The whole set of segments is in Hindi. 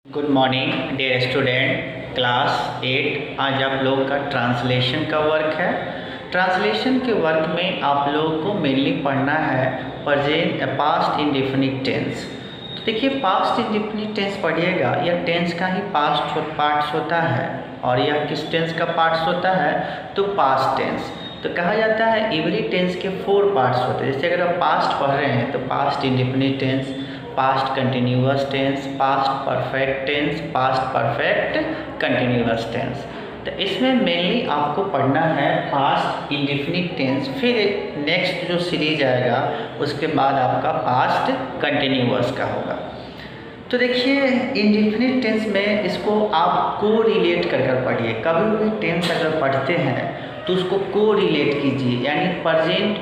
Good morning dear student class 8। आज आप लोग का ट्रांसलेशन का वर्क है। ट्रांसलेशन के वर्क में आप लोगों को मेनली पढ़ना है प्रेजेंट पास्ट इंडेफिनिट टेंस। तो देखिए पास्ट इंडेफिनिट टेंस पढ़िएगा, यह टेंस का ही पास्ट पार्ट्स होता है। और यह किस टेंस का पार्ट्स होता है? तो पास्ट टेंस। तो कहा जाता है एवरी टेंस के 4 पार्ट्स होते हैं। जैसे अगर आप पास्ट पढ़ रहे हैं तो past indefinite tense, past continuous tense, past perfect tense, past perfect continuous tense. तो इसमें मेनली आपको पढ़ना है पास्ट इंडेफिनिट टेंस। फिर नेक्स्ट जो सीरीज आएगा उसके बाद आपका पास्ट कंटिन्यूअस का होगा। तो देखिए इंडेफिनिट टेंस में इसको आप को रिलेट कर पढ़िए। कभी भी टेंस अगर पढ़ते हैं तो उसको को रिलेट कीजिए, यानी प्रेजेंट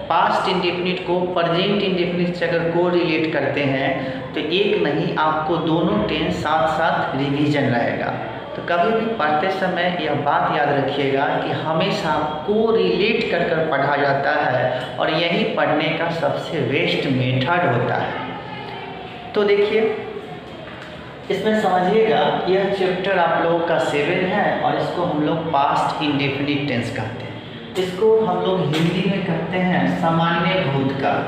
पास्ट इंडेफिनिट को प्रेजेंट इंडेफिनिट से अगर को रिलेट करते हैं तो एक नहीं आपको दोनों टेंस साथ साथ रिवीजन रहेगा। तो कभी भी पढ़ते समय यह बात याद रखिएगा कि हमेशा को रिलेट कर पढ़ा जाता है और यही पढ़ने का सबसे बेस्ट मेथड होता है। तो देखिए इसमें समझिएगा यह चैप्टर आप लोगों का 7 है और इसको हम लोग पास्ट इंडेफिनिट टेंस कहते हैं। इसको हम लोग हिंदी में कहते हैं सामान्य भूतकाल।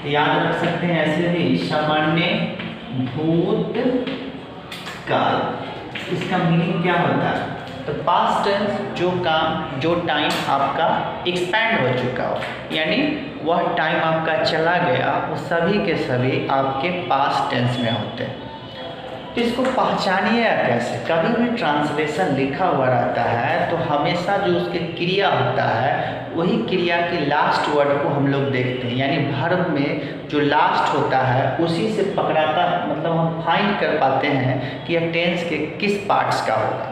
याद रख सकते हैं ऐसे भी सामान्य भूतकाल। इसका मीनिंग क्या होता है? तो पास्ट टेंस जो टाइम आपका एक्सपेंड हो चुका हो, यानी वह टाइम आपका चला गया, वो सभी के सभी आपके पास्ट टेंस में होते हैं। तो इसको पहचानिए कैसे? कभी भी ट्रांसलेशन लिखा हुआ रहता है तो हमेशा जो उसके क्रिया होता है वही क्रिया के लास्ट वर्ड को हम लोग देखते हैं, यानी वर्ब में जो लास्ट होता है उसी से पकड़ाता, मतलब हम फाइंड कर पाते हैं कि यह टेंस के किस पार्ट्स का होगा।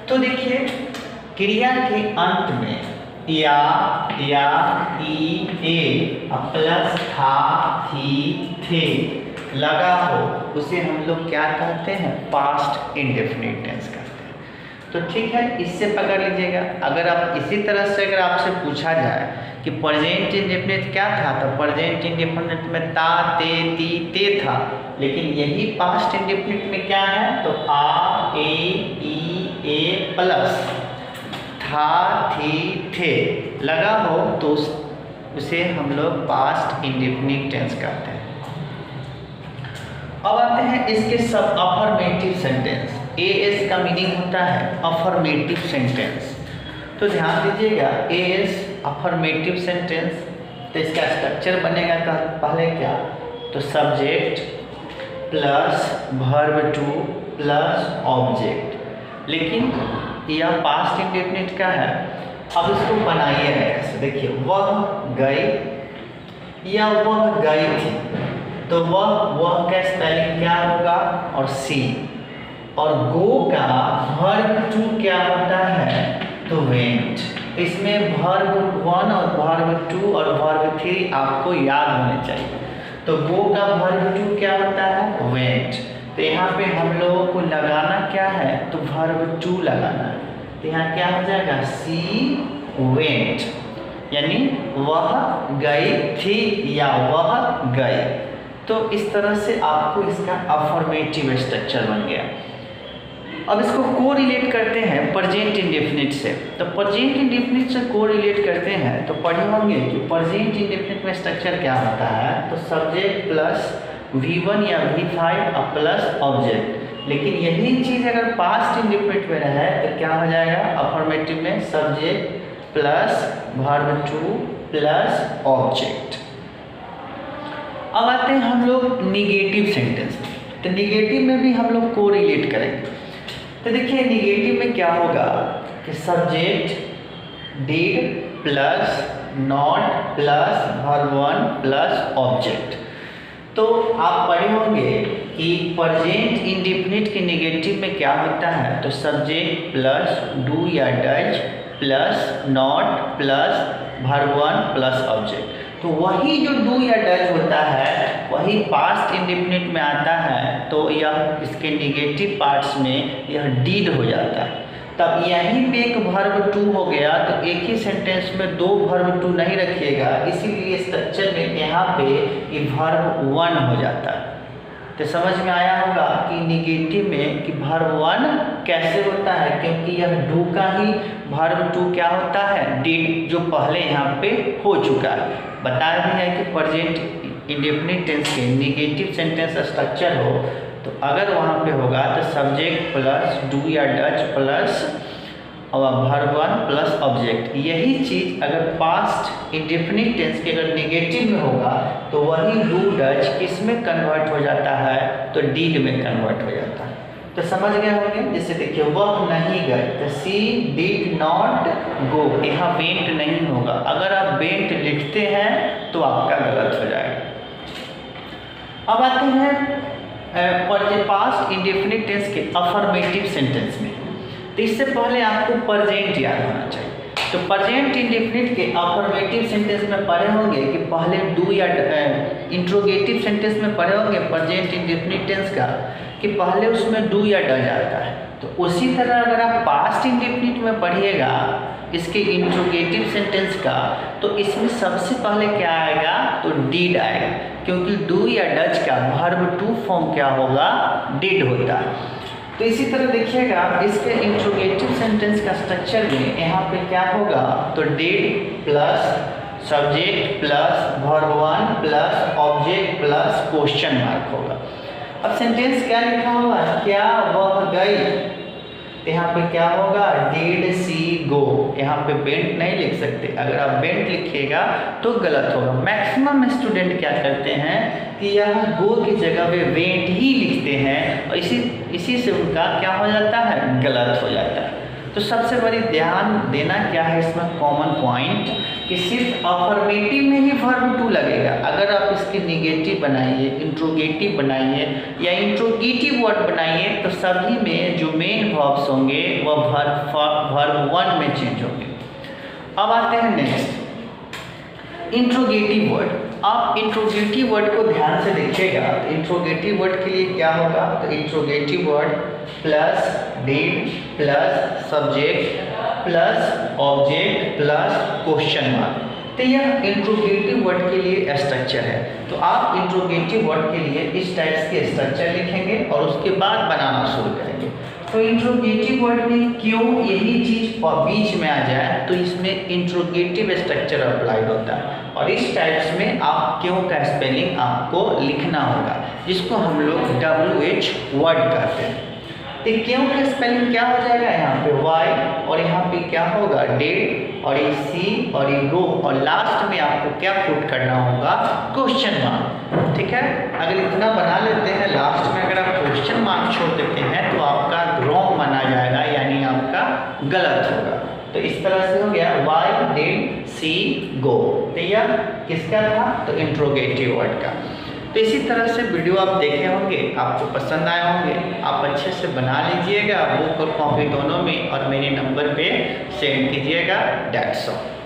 तो देखिए क्रिया के अंत में या ई ए प्लस था थी थे लगा हो उसे हम लोग क्या कहते हैं? पास्ट इंडेफिनिट टेंस कहते हैं। तो ठीक है, इससे पकड़ लीजिएगा। अगर आप इसी तरह से अगर आपसे पूछा जाए कि प्रेजेंट इंडेफिनिट क्या था, तो प्रेजेंट इंडेफिनिट में ता ते ती ते था, लेकिन यही पास्ट इंडेफिनिट में क्या है? तो आ ए ई ए प्लस था थी थे लगा हो तो उसे हम लोग पास्ट इंडेफिनिट टेंस कहते हैं। अब आते हैं इसके सब अफर्मेटिव सेंटेंस। एएस का मीनिंग होता है अफर्मेटिव सेंटेंस। तो ध्यान दीजिएगा एएस अफर्मेटिव सेंटेंस। तो इसका स्ट्रक्चर बनेगा पहले क्या? तो subject plus verb two plus object. लेकिन यह पास्ट इंडेफिनिट का है। अब इसको बनाइए कैसे? देखिए वह गई या वह गई थी, तो वह का स्पेलिंग क्या होगा? और सी। और गो का वर्ब टू क्या होता है? तो वेंट। इसमें वर्ब 1 और वर्ब 2 और वर्ब 3 आपको याद होने चाहिए। तो गो का वर्ब 2 क्या होता है? वेंट। तो यहाँ पे हम लोगों को लगाना क्या है? तो वर्ब 2 लगाना है। तो यहाँ क्या हो जाएगा? सी वेंट, यानी वह गई थी या वह गए। तो इस तरह से आपको इसका अफर्मेटिव स्ट्रक्चर बन गया। अब इसको को रिलेट करते हैं प्रेजेंट इंडेफिनिट से। तो प्रेजेंट इंडेफिनिट से को रिलेट करते हैं तो पढ़े होंगे कि प्रेजेंट इंडेफिनिट में स्ट्रक्चर क्या होता है? तो सब्जेक्ट प्लस V1 या V5 प्लस ऑब्जेक्ट। लेकिन यही चीज़ अगर पास्ट इंडेफिनिट में रहे तो क्या हो जाएगा? अफर्मेटिव में subject plus verb 2 plus object. अब आते हैं हम लोग निगेटिव सेंटेंस। तो निगेटिव में भी हम लोग को रिलेट करेंगे। तो देखिए निगेटिव में क्या होगा कि subject did plus not plus verb 1 plus object. तो आप पढ़े होंगे कि प्रेजेंट इंडेफिनिट के निगेटिव में क्या होता है? तो सब्जेक्ट प्लस डू या does plus not plus verb 1 plus object. तो वही जो डू या डज होता है वही पास्ट इंडेफिनिट में आता है, तो यह इसके निगेटिव पार्ट्स में यह डिड हो जाता है। तब यहीं पे एक वर्ब 2 हो गया, तो एक ही सेंटेंस में 2 वर्ब 2 नहीं रखिएगा, इसीलिए स्ट्रक्चर में यहाँ पे ये वर्ब 1 हो जाता है। तो समझ में आया होगा कि निगेटिव में कि वर्ब 1 कैसे होता है, क्योंकि यह डू का ही वर्ब 2 क्या होता है, डिड, जो पहले यहाँ पे हो चुका है। बताया भी है कि प्रेजेंट इंडेफिनिट टेंस के निगेटिव सेंटेंस स्ट्रक्चर हो तो अगर वहाँ पे होगा तो सब्जेक्ट प्लस डू या डच प्लस और वर्ब 1 प्लस ऑब्जेक्ट। यही चीज़ अगर पास्ट इंडेफिनिट टेंस के अगर निगेटिव में होगा तो वही डू डच किस में कन्वर्ट हो जाता है, तो डीड में कन्वर्ट हो जाता है। तो समझ गए होंगे। जैसे देखिए वह नहीं गए तो सी डिड नॉट गो, यहाँ वेंट नहीं होगा। अगर आप वेंट लिखते हैं तो आपका गलत हो जाएगा। अब आते हैं पास्ट इंडेफिनिट टेंस के अफर्मेटिव सेंटेंस में। तो इससे पहले आपको प्रेजेंट याद होना चाहिए। तो प्रेजेंट इंडेफिनिट के अफर्मेटिव सेंटेंस में पढ़े होंगे कि पहले डू या इंट्रोगेटिव सेंटेंस में पढ़े होंगे प्रेजेंट इंडेफिनिट टेंस का कि पहले उसमें डू या डज आता है। तो उसी तरह अगर आप पास्ट इंडेफिनिट में पढ़िएगा इसके इंट्रोगेटिव सेंटेंस का, तो इसमें सबसे पहले क्या आएगा, तो डिड आएगा, क्योंकि डू या डज का वर्ब 2 फॉर्म क्या होगा, डिड होता है। तो इसी तरह देखिएगा इसके इंट्रोगेटिव सेंटेंस का स्ट्रक्चर में यहाँ पे क्या होगा, तो did plus subject plus verb 1 plus object plus question mark होगा। अब सेंटेंस क्या लिखा होगा, क्या वह गई, तो यहाँ पे क्या होगा, डिड सी गो। यहाँ पे बेंट नहीं लिख सकते, अगर आप बेंट लिखिएगा तो गलत होगा। मैक्सिमम स्टूडेंट क्या करते हैं कि यहाँ गो की जगह पे वेंट ही लिखते हैं और इसी से उनका क्या हो जाता है, गलत हो जाता है। तो सबसे बड़ी ध्यान देना क्या है इसमें कॉमन पॉइंट कि सिर्फ अफर्मेटिव में ही वर्ब 2 लगेगा। अगर आप इसके निगेटिव बनाइए, इंट्रोगेटिव बनाइए या इंट्रोगेटिव वर्ड बनाइए तो सभी में जो मेन वर्ब्स होंगे वह वर्ब 1 में चेंज होंगे। अब आते हैं नेक्स्ट इंट्रोगेटिव वर्ड। आप इंट्रोगेटिव वर्ड को ध्यान से देखिएगा। इंट्रोगेटिव वर्ड के लिए क्या होगा, तो interrogative word plus did plus subject plus object plus question mark. तो यह इंट्रोगेटिव वर्ड के लिए स्ट्रक्चर है। तो आप इंट्रोगेटिव वर्ड के लिए इस टाइप्स के स्ट्रक्चर लिखेंगे और उसके बाद बनाना शुरू करेंगे। तो इंट्रोगेटिव वर्ड में क्यों यही चीज़ बीच में आ जाए, तो इसमें इंट्रोगेटिव स्ट्रक्चर अप्लाइड होता है और इस टाइप्स में आप क्यों का स्पेलिंग आपको लिखना होगा, जिसको हम लोग WH वर्ड कहते हैं। तो क्यों का स्पेलिंग क्या हो जाएगा, यहाँ पे Y और यहाँ पे क्या होगा, डेड और ये C और ये गो और लास्ट में आपको क्या पुट करना होगा, क्वेश्चन मार्क। ठीक है, अगर इतना बना लेते हैं लास्ट में अगर आप क्वेश्चन मार्क छोड़ देते हैं तो आपका रॉन्ग माना जाएगा, यानी आपका गलत होगा। तो इस तरह से हो गया Y डेड C गो। तो यह किसका था, तो इंट्रोगेटिव वर्ड का। तो इसी तरह से वीडियो आप देखे होंगे, आपको पसंद आए होंगे, आप अच्छे से बना लीजिएगा बुक और कॉपी दोनों में और मेरे नंबर पे सेंड कीजिएगा। That's all.